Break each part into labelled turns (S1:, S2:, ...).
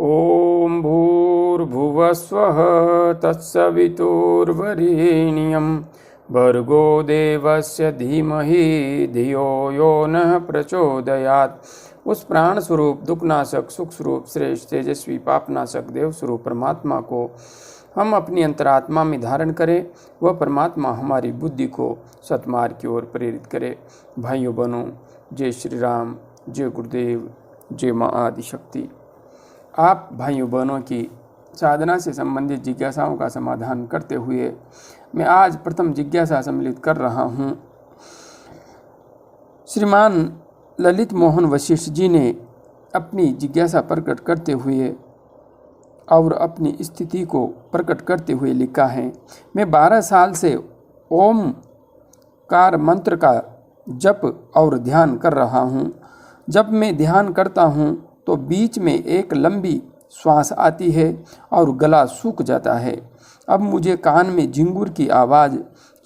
S1: ॐ भूर्भुवस्वः तत्सवितुर्वरेण्यं भर्गो देवस्य धीमहि धियो यो नः प्रचोदयात्। उस प्राण स्वरूप दुखनाशक सुख स्वरूप श्रेष्ठ तेजस्वी पापनाशक देव स्वरूप परमात्मा को हम अपनी अंतरात्मा में धारण करें। वह परमात्मा हमारी बुद्धि को सतमार्ग की ओर प्रेरित करे। भाइयों बहनों, जय श्री राम, जय गुरुदेव, जय माँ आदिशक्ति। आप भाइयों बहनों की साधना से संबंधित जिज्ञासाओं का समाधान करते हुए मैं आज प्रथम जिज्ञासा सम्मिलित कर रहा हूँ। श्रीमान ललित मोहन वशिष्ठ जी ने अपनी जिज्ञासा प्रकट करते हुए और अपनी स्थिति को प्रकट करते हुए लिखा है, मैं 12 साल से ओमकार मंत्र का जप और ध्यान कर रहा हूँ। जब मैं ध्यान करता हूँ तो बीच में एक लंबी श्वास आती है और गला सूख जाता है। अब मुझे कान में झिंगुर की आवाज़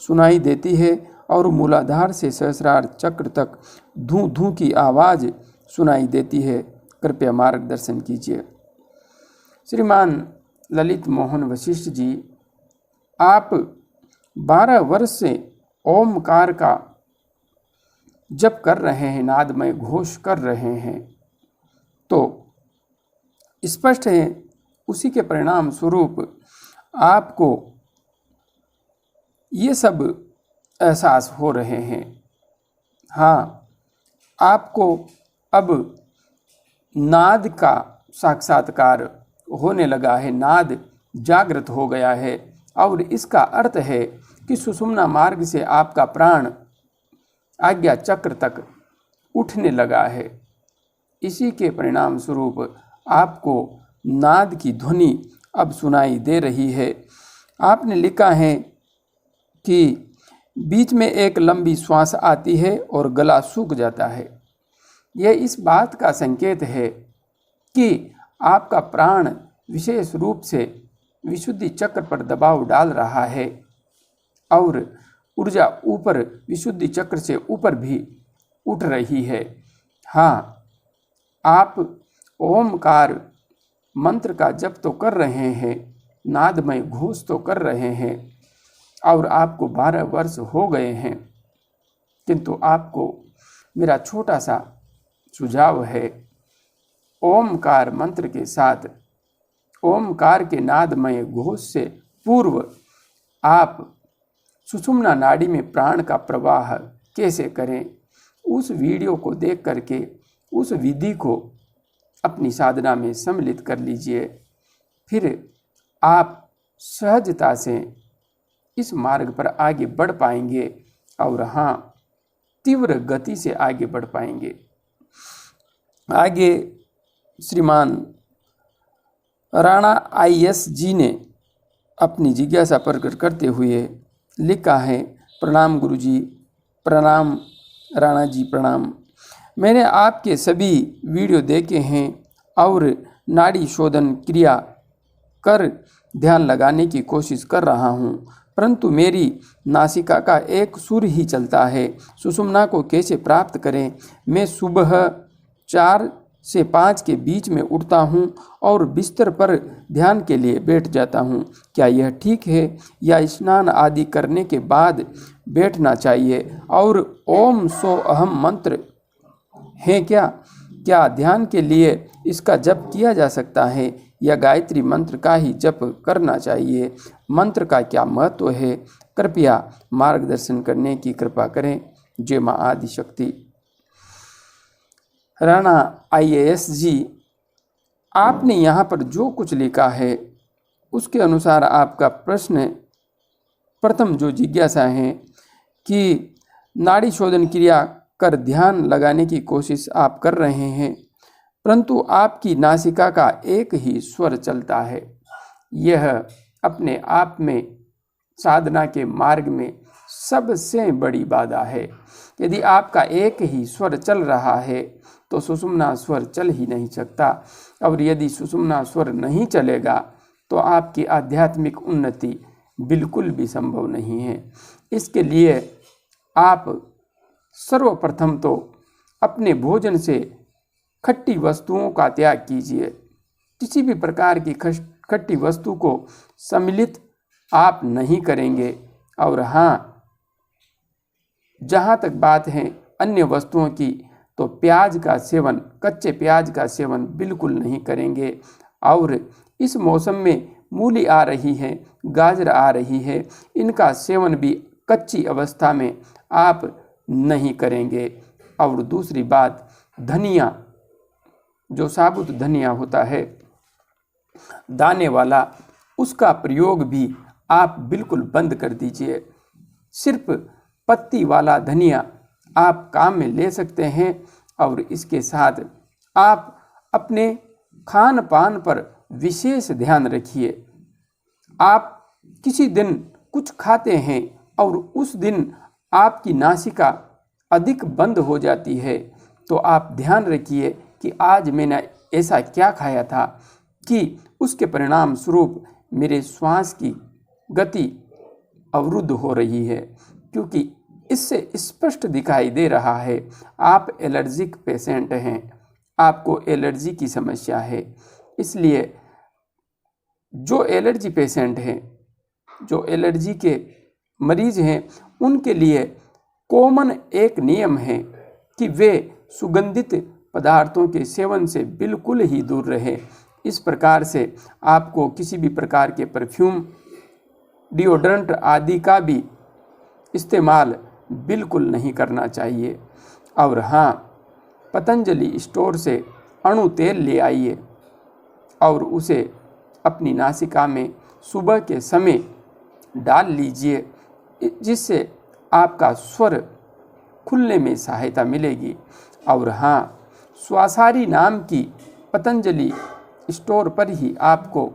S1: सुनाई देती है और मूलाधार से सहस्रार चक्र तक धूं धूं की आवाज़ सुनाई देती है। कृपया मार्गदर्शन कीजिए। श्रीमान ललित मोहन वशिष्ठ जी, आप 12 वर्ष से ओमकार का जप कर रहे हैं, नादमय घोष कर रहे हैं, तो स्पष्ट है उसी के परिणाम स्वरूप आपको ये सब एहसास हो रहे हैं। हाँ, आपको अब नाद का साक्षात्कार होने लगा है, नाद जागृत हो गया है और इसका अर्थ है कि सुषुम्ना मार्ग से आपका प्राण आज्ञा चक्र तक उठने लगा है। इसी के परिणाम स्वरूप आपको नाद की ध्वनि अब सुनाई दे रही है। आपने लिखा है कि बीच में एक लंबी श्वास आती है और गला सूख जाता है। यह इस बात का संकेत है कि आपका प्राण विशेष रूप से विशुद्धि चक्र पर दबाव डाल रहा है और ऊर्जा ऊपर विशुद्धि चक्र से ऊपर भी उठ रही है। हाँ, आप ओमकार मंत्र का जप तो कर रहे हैं, नादमय घोष तो कर रहे हैं और आपको 12 वर्ष हो गए हैं, किंतु आपको मेरा छोटा सा सुझाव है। ओमकार मंत्र के साथ ओमकार के नादमय घोष से पूर्व आप सुषुम्ना नाड़ी में प्राण का प्रवाह कैसे करें, उस वीडियो को देख करके उस विधि को अपनी साधना में सम्मिलित कर लीजिए। फिर आप सहजता से इस मार्ग पर आगे बढ़ पाएंगे और हाँ, तीव्र गति से आगे बढ़ पाएंगे। आगे श्रीमान राणा IS जी ने अपनी जिज्ञासा प्रकट करते हुए लिखा है, प्रणाम गुरुजी, प्रणाम राणा जी, प्रणाम। मैंने आपके सभी वीडियो देखे हैं और नाड़ी शोधन क्रिया कर ध्यान लगाने की कोशिश कर रहा हूँ, परंतु मेरी नासिका का एक सुर ही चलता है। सुषुम्ना को कैसे प्राप्त करें? मैं सुबह 4 से 5 के बीच में उठता हूँ और बिस्तर पर ध्यान के लिए बैठ जाता हूँ। क्या यह ठीक है या स्नान आदि करने के बाद बैठना चाहिए? और ओम सो अहम मंत्र है क्या ध्यान के लिए इसका जप किया जा सकता है या गायत्री मंत्र का ही जप करना चाहिए? मंत्र का क्या महत्व है? कृपया मार्गदर्शन करने की कृपा करें। जय माँ आदिशक्ति। राणा IAS जी, आपने यहाँ पर जो कुछ लिखा है उसके अनुसार आपका प्रश्न, प्रथम जो जिज्ञासा है कि नाड़ी शोधन क्रिया कर ध्यान लगाने की कोशिश आप कर रहे हैं, परंतु आपकी नासिका का एक ही स्वर चलता है। यह अपने आप में साधना के मार्ग में सबसे बड़ी बाधा है। यदि आपका एक ही स्वर चल रहा है तो सुषुम्ना स्वर चल ही नहीं सकता, और यदि सुषुम्ना स्वर नहीं चलेगा तो आपकी आध्यात्मिक उन्नति बिल्कुल भी संभव नहीं है। इसके लिए आप सर्वप्रथम तो अपने भोजन से खट्टी वस्तुओं का त्याग कीजिए। किसी भी प्रकार की खट्टी वस्तु को सम्मिलित आप नहीं करेंगे। और हाँ, जहाँ तक बात है अन्य वस्तुओं की, तो प्याज का सेवन, कच्चे प्याज का सेवन बिल्कुल नहीं करेंगे। और इस मौसम में मूली आ रही है, गाजर आ रही है, इनका सेवन भी कच्ची अवस्था में आप नहीं करेंगे। और दूसरी बात, धनिया, जो साबुत धनिया होता है दाने वाला, उसका प्रयोग भी आप बिल्कुल बंद कर दीजिए। सिर्फ पत्ती वाला धनिया आप काम में ले सकते हैं। और इसके साथ आप अपने खान पान पर विशेष ध्यान रखिए। आप किसी दिन कुछ खाते हैं और उस दिन आपकी नासिका अधिक बंद हो जाती है, तो आप ध्यान रखिए कि आज मैंने ऐसा क्या खाया था कि उसके परिणाम स्वरूप मेरे श्वास की गति अवरुद्ध हो रही है। क्योंकि इससे स्पष्ट दिखाई दे रहा है आप एलर्जिक पेशेंट हैं, आपको एलर्जी की समस्या है। इसलिए जो एलर्जी पेशेंट हैं, जो एलर्जी के मरीज हैं, उनके लिए कॉमन एक नियम है कि वे सुगंधित पदार्थों के सेवन से बिल्कुल ही दूर रहे। इस प्रकार से आपको किसी भी प्रकार के परफ्यूम, डिओड्रेंट आदि का भी इस्तेमाल बिल्कुल नहीं करना चाहिए। और हाँ, पतंजलि स्टोर से अणु तेल ले आइए और उसे अपनी नासिका में सुबह के समय डाल लीजिए, जिससे आपका स्वर खुलने में सहायता मिलेगी। और हाँ, स्वासारी नाम की पतंजलि स्टोर पर ही आपको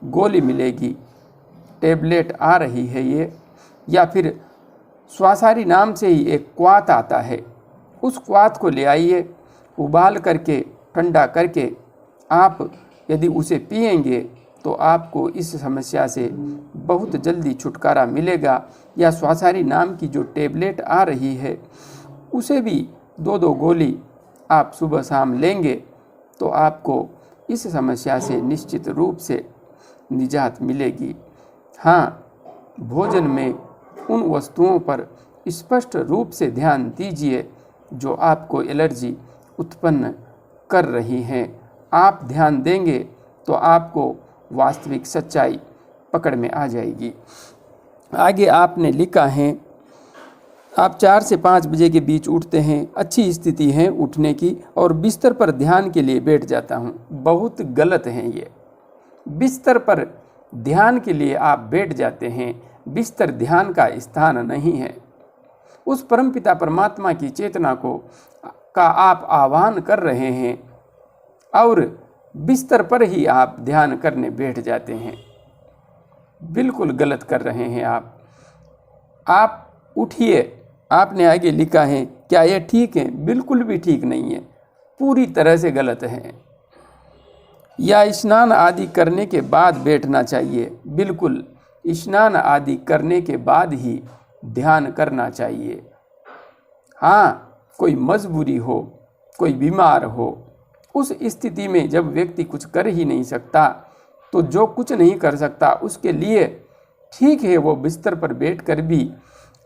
S1: गोली मिलेगी, टेबलेट आ रही है ये, या फिर स्वासारी नाम से ही एक क्वाथ आता है, उस क्वाथ को ले आइए, उबाल करके ठंडा करके आप यदि उसे पिएंगे तो आपको इस समस्या से बहुत जल्दी छुटकारा मिलेगा। या स्वासारी नाम की जो टेबलेट आ रही है, उसे भी 2-2 गोली आप सुबह शाम लेंगे तो आपको इस समस्या से निश्चित रूप से निजात मिलेगी। हाँ, भोजन में उन वस्तुओं पर स्पष्ट रूप से ध्यान दीजिए जो आपको एलर्जी उत्पन्न कर रही हैं। आप ध्यान देंगे तो आपको वास्तविक सच्चाई पकड़ में आ जाएगी। आगे आपने लिखा है, आप 4 से 5 बजे के बीच उठते हैं, अच्छी स्थिति है उठने की, और बिस्तर पर ध्यान के लिए बैठ जाता हूँ। बहुत गलत है ये। बिस्तर पर ध्यान के लिए आप बैठ जाते हैं, बिस्तर ध्यान का स्थान नहीं है। उस परमपिता परमात्मा की चेतना का आप आह्वान कर रहे हैं और बिस्तर पर ही आप ध्यान करने बैठ जाते हैं। बिल्कुल गलत कर रहे हैं आप उठिए। आपने आगे लिखा है, क्या यह ठीक है? बिल्कुल भी ठीक नहीं है, पूरी तरह से गलत है। या स्नान आदि करने के बाद बैठना चाहिए? बिल्कुल, स्नान आदि करने के बाद ही ध्यान करना चाहिए। हाँ, कोई मजबूरी हो, कोई बीमार हो, उस स्थिति में जब व्यक्ति कुछ कर ही नहीं सकता, तो जो कुछ नहीं कर सकता उसके लिए ठीक है वो बिस्तर पर बैठकर भी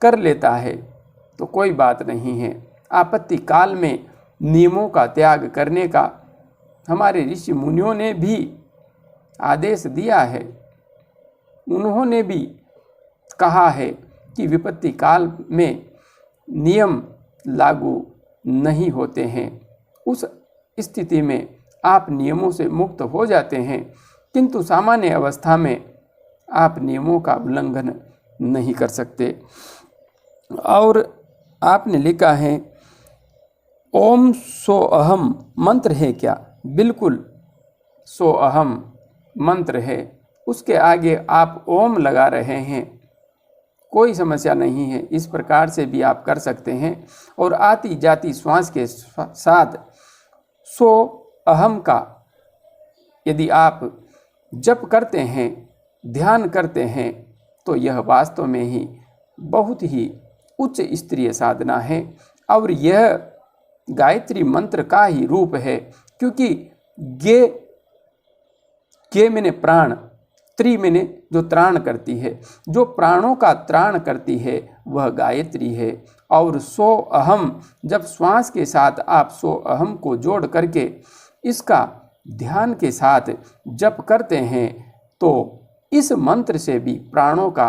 S1: कर लेता है, तो कोई बात नहीं है। आपत्ति काल में नियमों का त्याग करने का हमारे ऋषि मुनियों ने भी आदेश दिया है। उन्होंने भी कहा है कि विपत्ति काल में नियम लागू नहीं होते हैं। उस स्थिति में आप नियमों से मुक्त हो जाते हैं, किंतु सामान्य अवस्था में आप नियमों का उल्लंघन नहीं कर सकते। और आपने लिखा है, ओम सो अहम मंत्र है क्या? बिल्कुल, सो अहम मंत्र है, उसके आगे आप ओम लगा रहे हैं, कोई समस्या नहीं है। इस प्रकार से भी आप कर सकते हैं। और आती जाती श्वास के साथ सो अहम का यदि आप जप करते हैं, ध्यान करते हैं, तो यह वास्तव में ही बहुत ही उच्च स्तरीय साधना है। और यह गायत्री मंत्र का ही रूप है, क्योंकि गे के मैंने प्राण, त्री मैंने जो त्राण करती है, जो प्राणों का त्राण करती है वह गायत्री है। और सो अहम, जब श्वास के साथ आप सो अहम को जोड़ करके इसका ध्यान के साथ जप करते हैं तो इस मंत्र से भी प्राणों का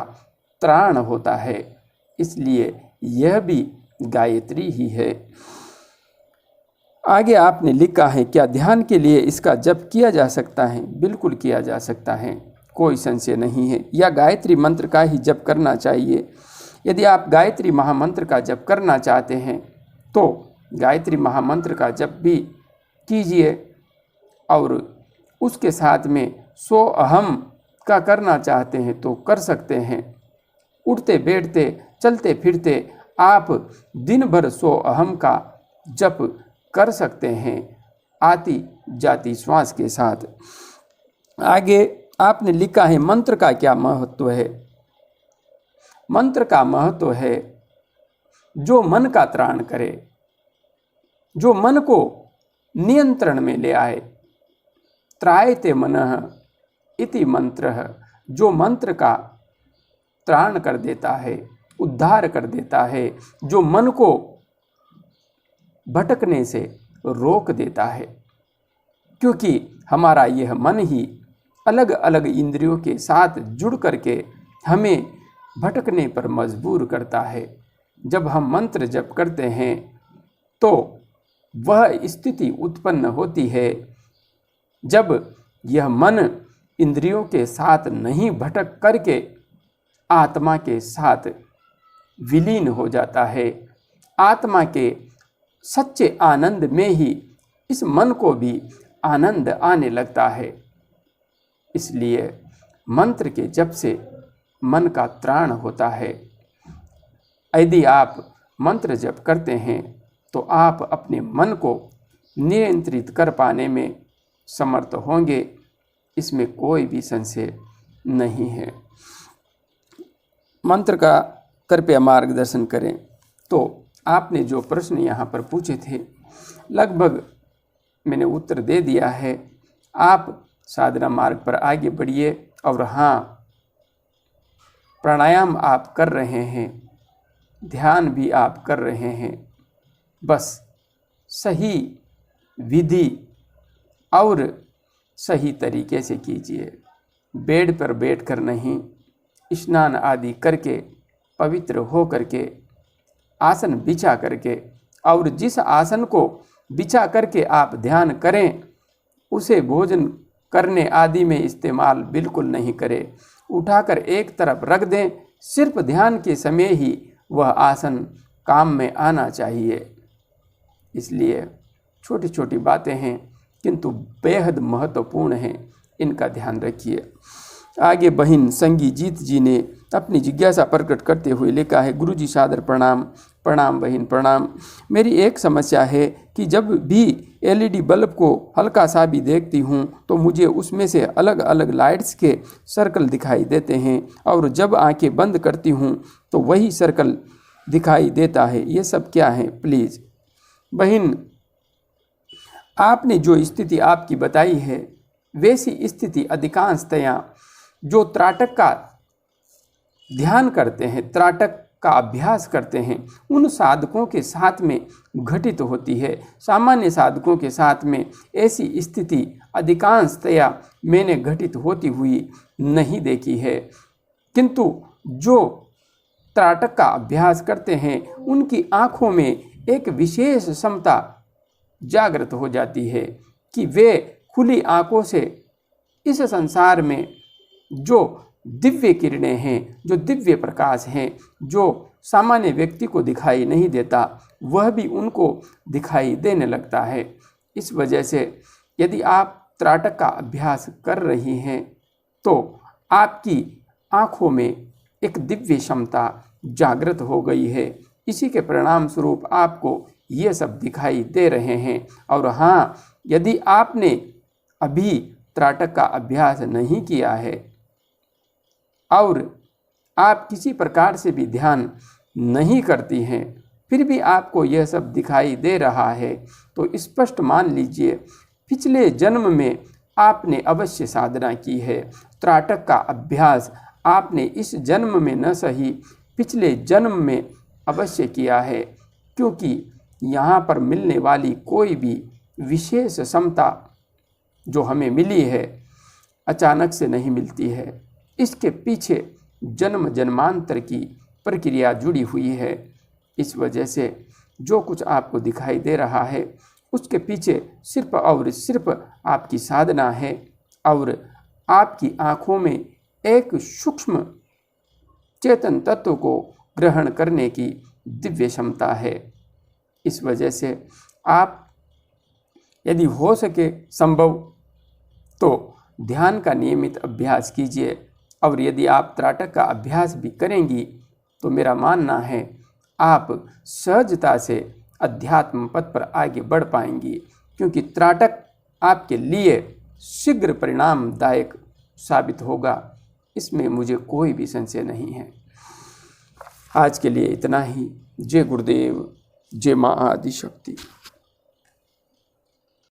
S1: त्राण होता है, इसलिए यह भी गायत्री ही है। आगे आपने लिखा है, क्या ध्यान के लिए इसका जप किया जा सकता है? बिल्कुल किया जा सकता है, कोई संशय नहीं है। या गायत्री मंत्र का ही जप करना चाहिए। यदि आप गायत्री महामंत्र का जप करना चाहते हैं तो गायत्री महामंत्र का जप भी कीजिए और उसके साथ में सो अहम का करना चाहते हैं तो कर सकते हैं। उठते बैठते चलते फिरते आप दिन भर सो अहम का जप कर सकते हैं, आती जाती श्वास के साथ। आगे आपने लिखा है, मंत्र का क्या महत्व है? मंत्र का महत्व है जो मन का त्राण करे, जो मन को नियंत्रण में ले आए। त्रायते मनः इति मंत्रः, जो मंत्र का त्राण कर देता है, उद्धार कर देता है, जो मन को भटकने से रोक देता है। क्योंकि हमारा यह मन ही अलग अलग इंद्रियों के साथ जुड़ करके हमें भटकने पर मजबूर करता है। जब हम मंत्र जप करते हैं तो वह स्थिति उत्पन्न होती है जब यह मन इंद्रियों के साथ नहीं भटक करके आत्मा के साथ विलीन हो जाता है। आत्मा के सच्चे आनंद में ही इस मन को भी आनंद आने लगता है। इसलिए मंत्र के जप से मन का त्राण होता है। यदि आप मंत्र जप करते हैं तो आप अपने मन को नियंत्रित कर पाने में समर्थ होंगे, इसमें कोई भी संशय नहीं है। मंत्र का कृपया मार्गदर्शन करें। तो आपने जो प्रश्न यहाँ पर पूछे थे लगभग मैंने उत्तर दे दिया है। आप साधना मार्ग पर आगे बढ़िए और हाँ, प्राणायाम आप कर रहे हैं, ध्यान भी आप कर रहे हैं, बस सही विधि और सही तरीके से कीजिए। बेड पर बैठकर नहीं, स्नान आदि करके पवित्र हो करके आसन बिछा करके, और जिस आसन को बिछा करके आप ध्यान करें उसे भोजन करने आदि में इस्तेमाल बिल्कुल नहीं करें। उठाकर एक तरफ रख दें, सिर्फ ध्यान के समय ही वह आसन काम में आना चाहिए। इसलिए छोटी छोटी बातें हैं किंतु बेहद महत्वपूर्ण हैं, इनका ध्यान रखिए। आगे बहन संगीजीत जी ने अपनी जिज्ञासा प्रकट करते हुए लिखा है, गुरुजी सादर प्रणाम। प्रणाम बहन प्रणाम। मेरी एक समस्या है कि जब भी एलईडी बल्ब को हल्का सा भी देखती हूँ तो मुझे उसमें से अलग अलग लाइट्स के सर्कल दिखाई देते हैं, और जब आंखें बंद करती हूँ तो वही सर्कल दिखाई देता है। ये सब क्या है प्लीज़? बहन, आपने जो स्थिति आपकी बताई है वैसी स्थिति अधिकांशतया जो त्राटक का ध्यान करते हैं, त्राटक का अभ्यास करते हैं, उन साधकों के साथ में घटित होती है। सामान्य साधकों के साथ में ऐसी स्थिति अधिकांशतया मैंने घटित होती हुई नहीं देखी है। किंतु जो त्राटक का अभ्यास करते हैं उनकी आँखों में एक विशेष क्षमता जागृत हो जाती है कि वे खुली आँखों से इस संसार में जो दिव्य किरणें हैं, जो दिव्य प्रकाश हैं, जो सामान्य व्यक्ति को दिखाई नहीं देता, वह भी उनको दिखाई देने लगता है। इस वजह से यदि आप त्राटक का अभ्यास कर रही हैं तो आपकी आँखों में एक दिव्य क्षमता जागृत हो गई है। इसी के परिणाम स्वरूप आपको ये सब दिखाई दे रहे हैं। और हाँ, यदि आपने अभी त्राटक का अभ्यास नहीं किया है और आप किसी प्रकार से भी ध्यान नहीं करती हैं, फिर भी आपको यह सब दिखाई दे रहा है, तो स्पष्ट मान लीजिए पिछले जन्म में आपने अवश्य साधना की है। त्राटक का अभ्यास आपने इस जन्म में न सही पिछले जन्म में अवश्य किया है, क्योंकि यहाँ पर मिलने वाली कोई भी विशेष समता जो हमें मिली है अचानक से नहीं मिलती है। इसके पीछे जन्म जन्मांतर की प्रक्रिया जुड़ी हुई है। इस वजह से जो कुछ आपको दिखाई दे रहा है उसके पीछे सिर्फ और सिर्फ आपकी साधना है और आपकी आँखों में एक सूक्ष्म चेतन तत्व को ग्रहण करने की दिव्य क्षमता है। इस वजह से आप यदि हो सके संभव तो ध्यान का नियमित अभ्यास कीजिए, और यदि आप त्राटक का अभ्यास भी करेंगी तो मेरा मानना है आप सहजता से अध्यात्म पथ पर आगे बढ़ पाएंगी, क्योंकि त्राटक आपके लिए शीघ्र परिणामदायक साबित होगा, इसमें मुझे कोई भी संशय नहीं है। आज के लिए इतना ही। जय गुरुदेव, जय माँ आदिशक्ति।